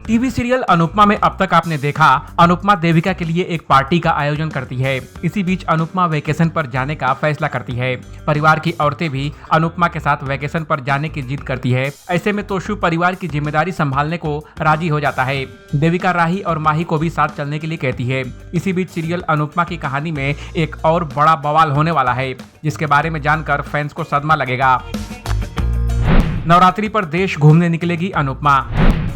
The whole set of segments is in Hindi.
टीवी सीरियल अनुपमा में अब तक आपने देखा, अनुपमा देविका के लिए एक पार्टी का आयोजन करती है। इसी बीच अनुपमा वेकेशन पर जाने का फैसला करती है। परिवार की औरतें भी अनुपमा के साथ वेकेशन पर जाने की जिद करती है। ऐसे में तोशु परिवार की जिम्मेदारी संभालने को राजी हो जाता है। देविका राही और माही को भी साथ चलने के लिए कहती है। इसी बीच सीरियल अनुपमा की कहानी में एक और बड़ा बवाल होने वाला है, जिसके बारे में जानकर फैंस को सदमा लगेगा। नवरात्रि पर देश घूमने निकलेगी अनुपमा।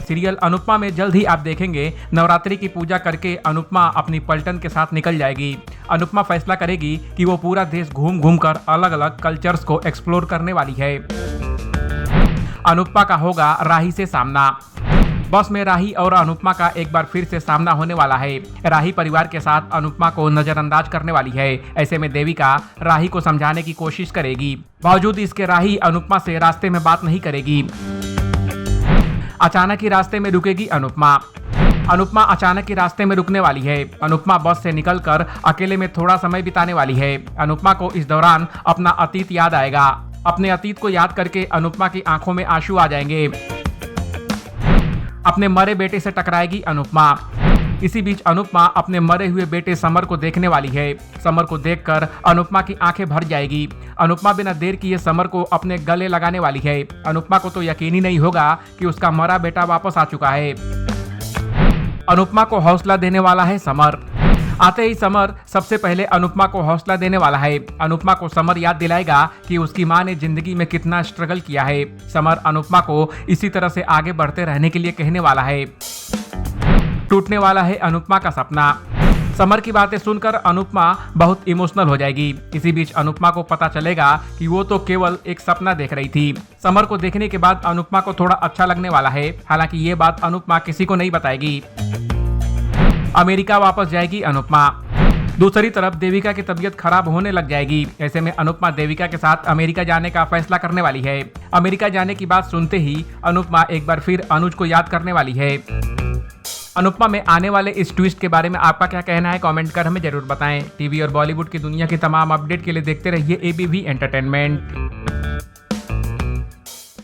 सीरियल अनुपमा में जल्द ही आप देखेंगे, नवरात्रि की पूजा करके अनुपमा अपनी पलटन के साथ निकल जाएगी। अनुपमा फैसला करेगी कि वो पूरा देश घूम घूम कर अलग अलग कल्चर्स को एक्सप्लोर करने वाली है। अनुपमा का होगा राही से सामना। बस में राही और अनुपमा का एक बार फिर से सामना होने वाला है। राही परिवार के साथ अनुपमा को नजरअंदाज करने वाली है। ऐसे में देविका राही को समझाने की कोशिश करेगी। बावजूद इसके राही अनुपमा से रास्ते में बात नहीं करेगी। अचानक ही रास्ते में रुकेगी अनुपमा। अनुपमा अचानक ही रास्ते में रुकने वाली है। अनुपमा बस से निकलकर अकेले में थोड़ा समय बिताने वाली है। अनुपमा को इस दौरान अपना अतीत याद आएगा। अपने अतीत को याद करके अनुपमा की आंखों में आंसू आ जाएंगे। अपने मरे बेटे से टकराएगी अनुपमा। इसी बीच अनुपमा अपने मरे हुए बेटे समर को देखने वाली है। समर को देखकर अनुपमा की आंखें भर जाएगी। अनुपमा बिना देर किए समर को अपने गले लगाने वाली है। अनुपमा को तो यकीन ही नहीं होगा कि उसका मरा बेटा वापस आ चुका है। अनुपमा को हौसला देने वाला है समर। आते ही समर सबसे पहले अनुपमा को हौसला देने वाला है। अनुपमा को समर याद दिलाएगा कि उसकी मां ने जिंदगी में कितना स्ट्रगल किया है। समर अनुपमा को इसी तरह से आगे बढ़ते रहने के लिए कहने वाला है। टूटने वाला है अनुपमा का सपना। समर की बातें सुनकर अनुपमा बहुत इमोशनल हो जाएगी। इसी बीच अनुपमा को पता चलेगा कि वो तो केवल एक सपना देख रही थी। समर को देखने के बाद अनुपमा को थोड़ा अच्छा लगने वाला है। हालांकि ये बात अनुपमा किसी को नहीं बताएगी। अमेरिका वापस जाएगी अनुपमा। दूसरी तरफ देविका की तबीयत खराब होने लग जाएगी। ऐसे में अनुपमा देविका के साथ अमेरिका जाने का फैसला करने वाली है। अमेरिका जाने की बात सुनते ही अनुपमा एक बार फिर अनुज को याद करने वाली है। अनुपमा में आने वाले इस ट्विस्ट के बारे में आपका क्या कहना है, कमेंट कर हमें जरूर बताएं। टीवी और बॉलीवुड की दुनिया की तमाम अपडेट के लिए देखते रहिए एबीवी एंटरटेनमेंट।